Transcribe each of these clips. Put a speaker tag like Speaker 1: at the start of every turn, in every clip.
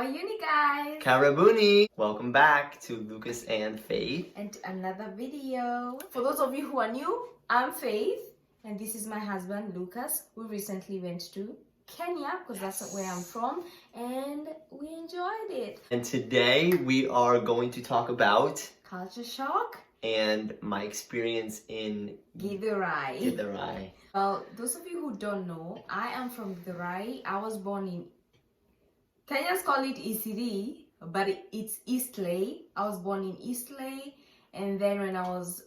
Speaker 1: are you guys?
Speaker 2: Karabuni! Welcome back to Lucas and Faith.
Speaker 1: And another video. For those of you who are new, I'm Faith. And this is my husband, Lucas. We recently went to Kenya because that's where I'm from. And we enjoyed it.
Speaker 2: And today we are going to talk about
Speaker 1: Culture shock.
Speaker 2: And my experience in
Speaker 1: Githurai. Well, those of you who don't know, I am from Githurai. I was born in Kenyans call it Isiri, but it's Eastleigh. I was born in Eastleigh, and then when I was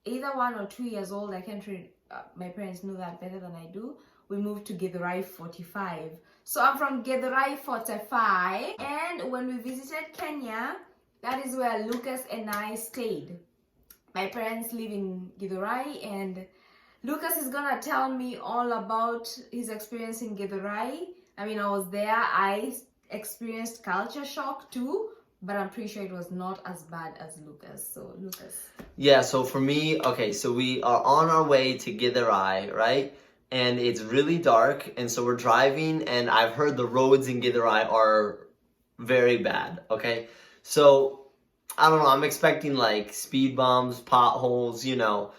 Speaker 1: either 1 or 2 years old, I can't read. My parents knew that better than I do. We moved to Githurai 45. So I'm from Githurai 45, and when we visited Kenya, that is where Lucas and I stayed. My parents live in Githurai, and Lucas is gonna tell me all about his experience in Githurai. I mean, I was there. I experienced culture shock too, but I'm pretty sure it was not as bad as Lucas. So, Lucas.
Speaker 2: Yeah, so for me, okay, so we are on our way to Githurai, right? And it's really dark, and so we're driving, and I've heard the roads in Githurai are very bad, okay? So, I don't know, I'm expecting like speed bumps, potholes, you know.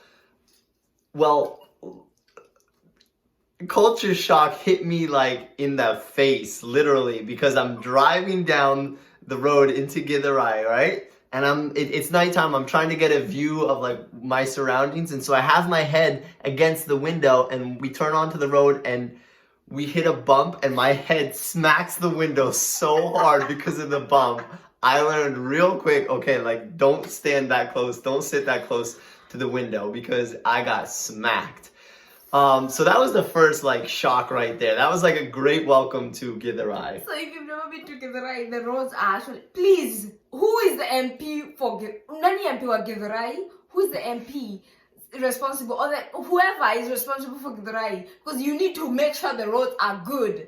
Speaker 2: Well, culture shock hit me like in the face, literally, because I'm driving down the road into Githurai, right? And it's nighttime. I'm trying to get a view of like my surroundings, and so I have my head against the window, and we turn onto the road, and we hit a bump, and my head smacks the window so hard because of the bump. I learned real quick, okay, like don't stand that close, don't sit that close to the window because I got smacked. So that was the first like shock right there. That was like a great welcome to Githurai.
Speaker 1: So if you've never been to Githurai, the roads are actually... Please, who is the MP for Nani MP wa Githurai? Who is the MP responsible, or whoever is responsible for Githurai? Because you need to make sure the roads are good.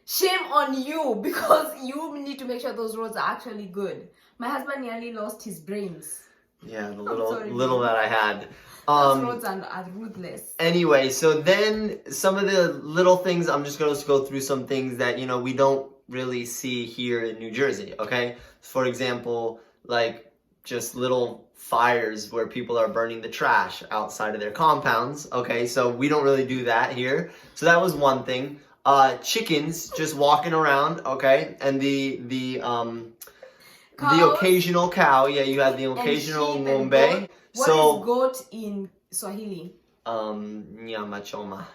Speaker 1: Shame on you, because you need to make sure those roads are actually good. My husband nearly lost his brains.
Speaker 2: Yeah, the little that I had.
Speaker 1: Those roads are ruthless.
Speaker 2: Anyway, so then some of the little things, I'm just going to go through some things that, you know, we don't really see here in New Jersey, okay? For example, like just little fires where people are burning the trash outside of their compounds, okay? So we don't really do that here. So that was one thing. Chickens just walking around, okay? And the occasional cow, yeah, you had the occasional ng'ombe.
Speaker 1: What is goat in Swahili?
Speaker 2: Nyama choma.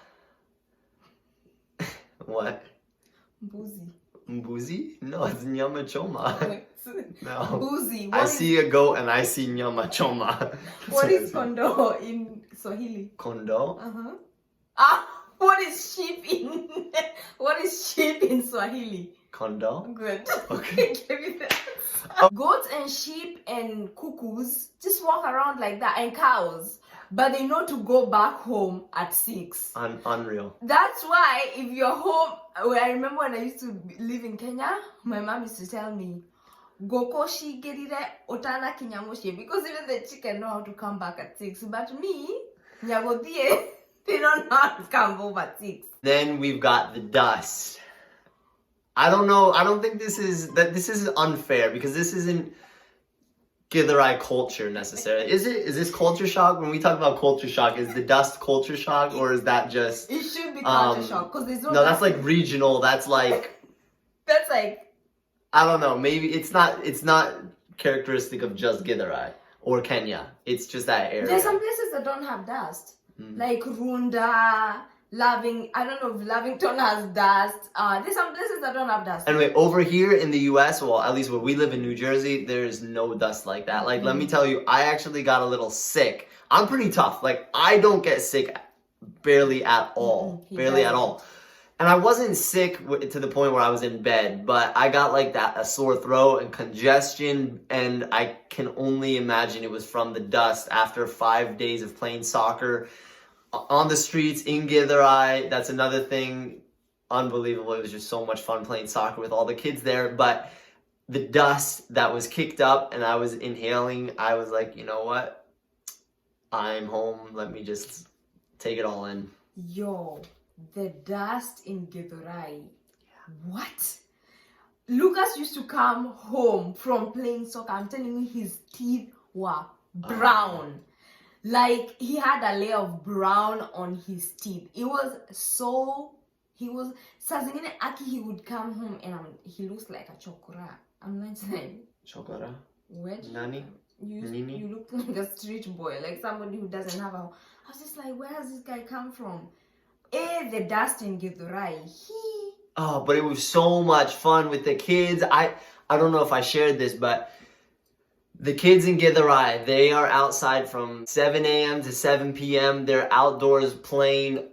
Speaker 2: What?
Speaker 1: Mbuzi.
Speaker 2: Mbuzi? No, it's nyama choma. No.
Speaker 1: Mbuzi.
Speaker 2: I see a goat and I see nyama choma.
Speaker 1: What is kondo in Swahili?
Speaker 2: Kondo?
Speaker 1: What is sheep in Swahili?
Speaker 2: Kondo?
Speaker 1: Good.
Speaker 2: Okay.
Speaker 1: Give me that. Goats and sheep and cuckoos just walk around like that, and cows, but they know to go back home at 6.
Speaker 2: Unreal.
Speaker 1: That's why if you're home, I remember when I used to live in Kenya, my mom used to tell me, Gokoshi gerire otana kinyamoshi, because even the chicken know how to come back at 6. But me, nyagodie, they don't know how to come home at 6.
Speaker 2: Then we've got the dust. I don't know. I don't think this is unfair because this isn't Githurai culture necessarily. Is it? Is this culture shock? When we talk about culture shock, is the dust culture shock, or is that just?
Speaker 1: It should be culture shock because there's no.
Speaker 2: No, that's like regional. That's like.
Speaker 1: That's like.
Speaker 2: I don't know. Maybe it's not characteristic of just Githurai or Kenya. It's just that area.
Speaker 1: There's some places that don't have dust, like Runda. I don't know if Lavington has dust. There's some places that don't have dust.
Speaker 2: Anyway, over here in the US, well, at least where we live in New Jersey, there's no dust like that. Like, let me tell you, I actually got a little sick. I'm pretty tough. Like, I don't get sick barely at all. Barely at all. And I wasn't sick to the point where I was in bed, but I got like a sore throat and congestion, and I can only imagine it was from the dust after 5 days of playing soccer on the streets in Githurai. That's another thing. Unbelievable. It was just so much fun playing soccer with all the kids there. But the dust that was kicked up and I was inhaling, I was like, you know what? I'm home. Let me just take it all in.
Speaker 1: Yo, the dust in Githurai. What? Lucas used to come home from playing soccer. I'm telling you, his teeth were brown. Like he had a layer of brown on his teeth. It was so. He was. Sazingine Aki, he would come home and he looks like a chokora. I'm not saying.
Speaker 2: Chokora?
Speaker 1: Where?
Speaker 2: Nani?
Speaker 1: You look like a street boy, like somebody who doesn't have a. I was just like, where has this guy come from? The dust in Githurai.
Speaker 2: Oh, but it was so much fun with the kids. I don't know if I shared this, but the kids in Githurai, they are outside from 7 a.m. to 7 p.m. They're outdoors playing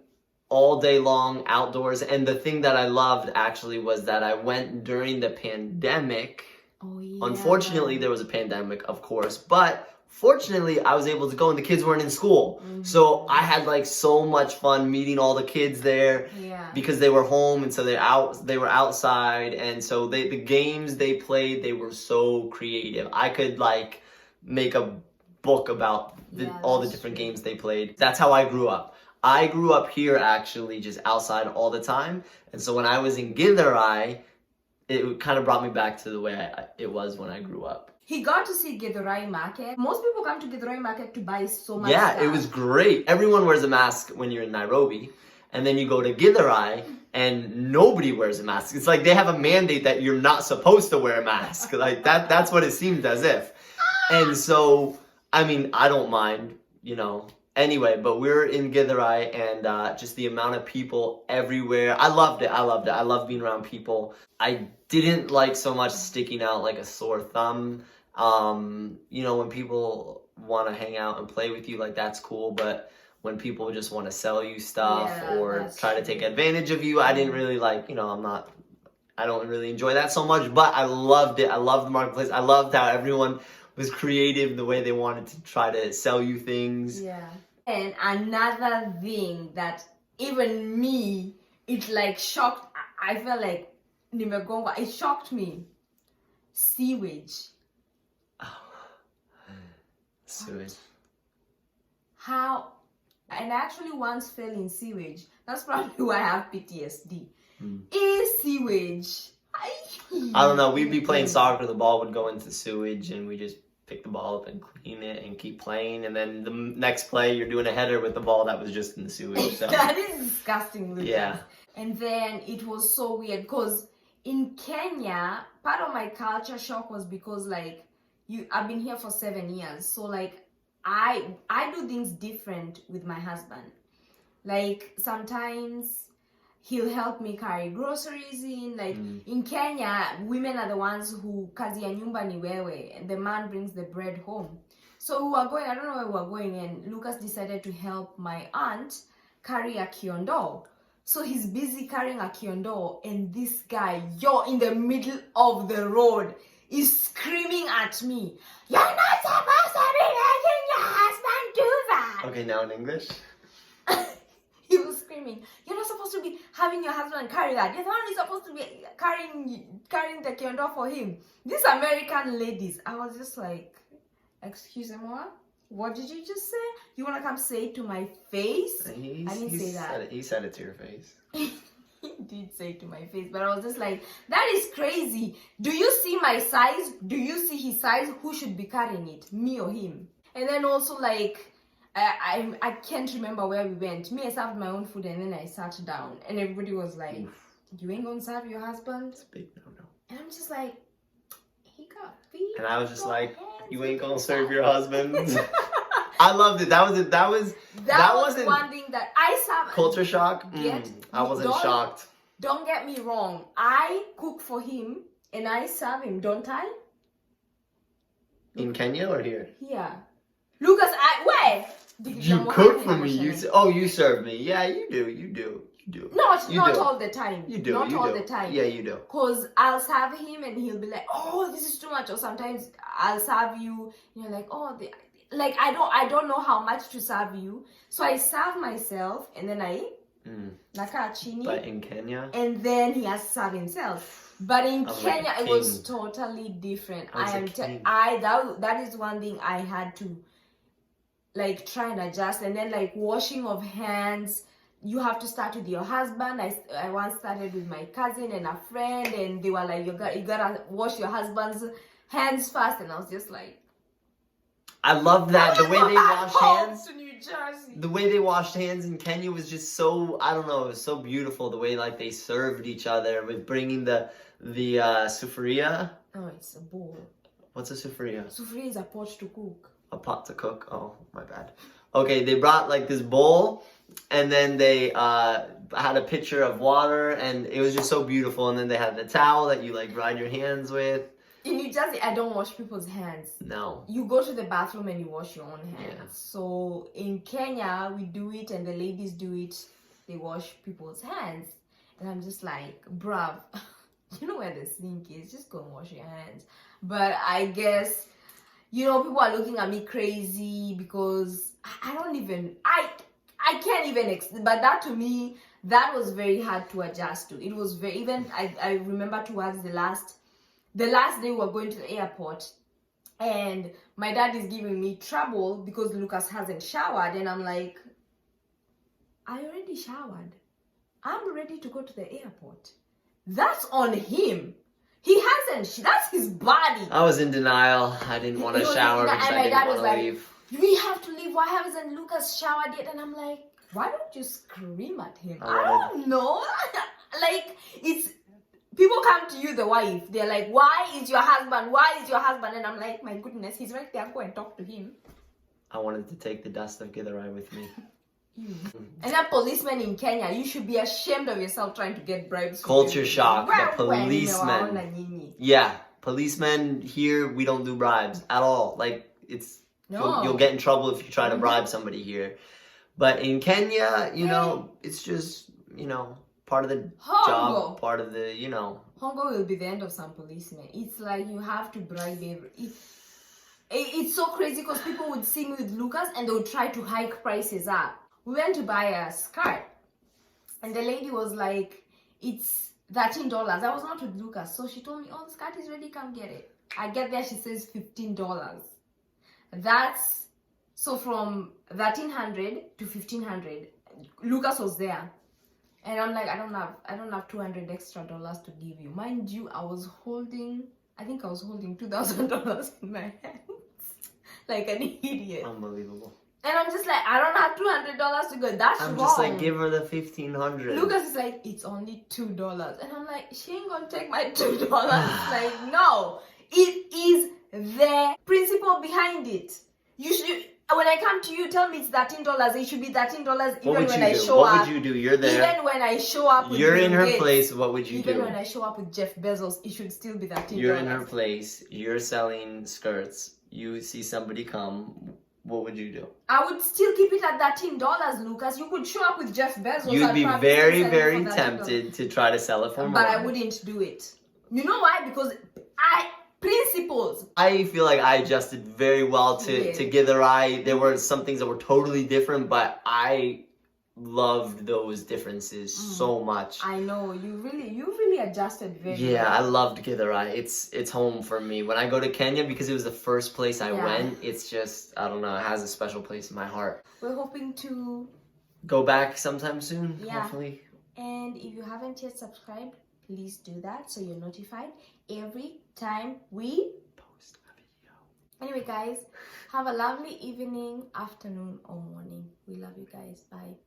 Speaker 2: all day long outdoors. And the thing that I loved actually was that I went during the pandemic.
Speaker 1: Oh, yeah.
Speaker 2: Unfortunately, there was a pandemic, of course, but fortunately, I was able to go and the kids weren't in school.
Speaker 1: Mm-hmm.
Speaker 2: So I had like so much fun meeting all the kids there because they were home and so they were outside, and so the games they played, they were so creative. I could like make a book about all the different games they played. That's how I grew up. I grew up here actually just outside all the time. And so when I was in Githurai, it kind of brought me back to the way it was when I grew up.
Speaker 1: He got to see Githurai market. Most people come to Githurai market to buy so much stuff.
Speaker 2: It was great. Everyone wears a mask when you're in Nairobi. And then you go to Githurai and nobody wears a mask. It's like they have a mandate that you're not supposed to wear a mask. Like that's what it seemed as if. And so, I mean, I don't mind, you know. Anyway, but we're in Githurai and just the amount of people everywhere. I loved it. I love being around people. I didn't like so much sticking out like a sore thumb. You know, when people want to hang out and play with you, like that's cool. But when people just want to sell you stuff or try to take advantage of you, I didn't really like, you know, I don't really enjoy that so much. But I loved it. I loved the marketplace. I loved how everyone was creative, the way they wanted to try to sell you things.
Speaker 1: Yeah. And another thing that even me, it like shocked. I felt like nimegongwa. It shocked me. Sewage.
Speaker 2: Oh. Sewage.
Speaker 1: How? And I actually once fell in sewage. That's probably why I have PTSD. Is sewage.
Speaker 2: I don't know. We'd be playing soccer. The ball would go into sewage and we just pick the ball up and clean it and keep playing, and then the next play you're doing a header with the ball that was just in the sewage. So.
Speaker 1: That is disgusting, Lucas.
Speaker 2: Yeah.
Speaker 1: And then it was so weird because in Kenya, part of my culture shock was because like I've been here for 7 years, so like I do things different with my husband. Like sometimes he'll help me carry groceries in. Like in Kenya, women are the ones who kazi ya nyumba ni wewe, and the man brings the bread home. So we were going, I don't know where we were going, and Lucas decided to help my aunt carry a kiondo. So he's busy carrying a kiondo, and this guy, you're in the middle of the road, is screaming at me, "You're not supposed to be letting your husband do that!"
Speaker 2: Okay, now in English?
Speaker 1: He was screaming, "You're not supposed to be having your husband carry that. You're the one who's supposed to be carrying the kiondo for him." These American ladies, I was just like, "Excuse-moi, what did you just say? You want to come say it to my face?" I didn't say that.
Speaker 2: He said it to your face.
Speaker 1: He did say it to my face, but I was just like, that is crazy. Do you see my size? Do you see his size? Who should be carrying it, me or him? And then also like, I can't remember where we went. Me, I served my own food and then I sat down and everybody was like, "You ain't gonna serve your husband?"
Speaker 2: It's a big no-no.
Speaker 1: And I'm just like, he got feet.
Speaker 2: And I was just like, "You ain't gonna serve your husband?" I loved it. That wasn't
Speaker 1: one thing that I serve.
Speaker 2: Culture shock? I wasn't shocked.
Speaker 1: Don't get me wrong. I cook for him and I serve him, don't I?
Speaker 2: In Kenya or here?
Speaker 1: Here. Lucas, where?
Speaker 2: You cook for me. You serve me. Yeah, you do.
Speaker 1: Not all the time.
Speaker 2: You do.
Speaker 1: Not
Speaker 2: you
Speaker 1: all
Speaker 2: do.
Speaker 1: the time.
Speaker 2: Yeah, you do.
Speaker 1: Because I'll serve him and he'll be like, "Oh, this is too much." Or sometimes I'll serve you and you're like, "Oh, like I don't know how much to serve you." So I serve myself and then I nakaa chini.
Speaker 2: But in Kenya?
Speaker 1: And then he has to serve himself. But in Kenya, it was totally different. That is one thing I had to like try and adjust. And then like washing of hands, you have to start with your husband. I once started with my cousin and a friend, and they were like, you gotta wash your husband's hands first, and I was just like,
Speaker 2: I love that the way they wash hands.
Speaker 1: To New Jersey.
Speaker 2: The way they washed hands in Kenya was just so, I don't know, it was so beautiful. The way like they served each other with bringing the sufuria.
Speaker 1: Oh, it's a bowl.
Speaker 2: What's a sufuria?
Speaker 1: Sufuria is a pot to cook.
Speaker 2: A pot to cook. Oh, my bad. Okay, they brought like this bowl, and then they had a pitcher of water, and it was just so beautiful. And then they had the towel that you like dry your hands with.
Speaker 1: In New Jersey, I don't wash people's hands.
Speaker 2: No.
Speaker 1: You go to the bathroom and you wash your own hands.
Speaker 2: Yeah.
Speaker 1: So in Kenya, we do it, and the ladies do it. They wash people's hands, and I'm just like, bruv, you know where the sink is. Just go and wash your hands. But I guess, you know, people are looking at me crazy because I don't even, I can't even, but that to me, that was very hard to adjust to. It was very, even, I remember towards the last day we were going to the airport, and my dad is giving me trouble because Lucas hasn't showered, and I'm like, I already showered. I'm ready to go to the airport. That's on him. He hasn't. That's his body.
Speaker 2: I was in denial. I didn't want to shower because I didn't want to leave.
Speaker 1: We have to leave. Why hasn't Lucas showered yet? And I'm like, why don't you scream at him? I don't know. Like, it's, people come to you, the wife. They're like, why is your husband? Why is your husband? And I'm like, my goodness, he's right there. Go and talk to him.
Speaker 2: I wanted to take the dust of Githurai with me.
Speaker 1: And a policeman in Kenya, you should be ashamed of yourself trying to get bribes.
Speaker 2: Culture shock. The policemen. Yeah, policemen here, we don't do bribes at all. Like, it's, you'll get in trouble if you try to bribe somebody here. But in Kenya, you know, it's just, you know, part of the job, part of the, you know.
Speaker 1: Hongo will be the end of some policemen. It's like you have to bribe it's so crazy because people would see me with Lucas and they would try to hike prices up. We went to buy a skirt, and the lady was like, it's $13. I was not with Lucas, so she told me, oh, the skirt is ready, come get it. I get there, she says $15. That's, so from $1,300 to $1,500. Lucas was there, and I'm like, I don't have $200 extra to give you. Mind you, I think I was holding $2,000 in my hands, like an idiot.
Speaker 2: Unbelievable.
Speaker 1: And I'm just like, I don't have $200 to go. That's wrong.
Speaker 2: I'm just like, give her the $1,500.
Speaker 1: Lucas is like, it's only $2. And I'm like, she ain't gonna take my $2. Like, no. It is the principle behind it. You should, when I come to you, tell me it's $13. It should be $13 even when I show up.
Speaker 2: What would you do? You're there.
Speaker 1: Even when I show up with
Speaker 2: You're in her place, what would you do?
Speaker 1: Even when I show up with Jeff Bezos, it should still be $13.
Speaker 2: You're in her place. You're selling skirts. You see somebody come. What would you do?
Speaker 1: I would still keep it at $13, Lucas. You could show up with Jeff Bezos.
Speaker 2: You'd be very, very tempted to try to sell it for more.
Speaker 1: But I wouldn't do it. You know why? Because principles.
Speaker 2: I feel like I adjusted very well to Githurai. There were some things that were totally different, but I loved those differences so much.
Speaker 1: I know you really adjusted very well.
Speaker 2: Yeah, I loved Githurai. It's home for me. When I go to Kenya, because it was the first place I went, it's just, I don't know, it has a special place in my heart.
Speaker 1: We're hoping to
Speaker 2: go back sometime soon, hopefully.
Speaker 1: And if you haven't yet subscribed, please do that so you're notified every time we
Speaker 2: post a video.
Speaker 1: Anyway, guys, have a lovely evening, afternoon, or morning. We love you guys. Bye.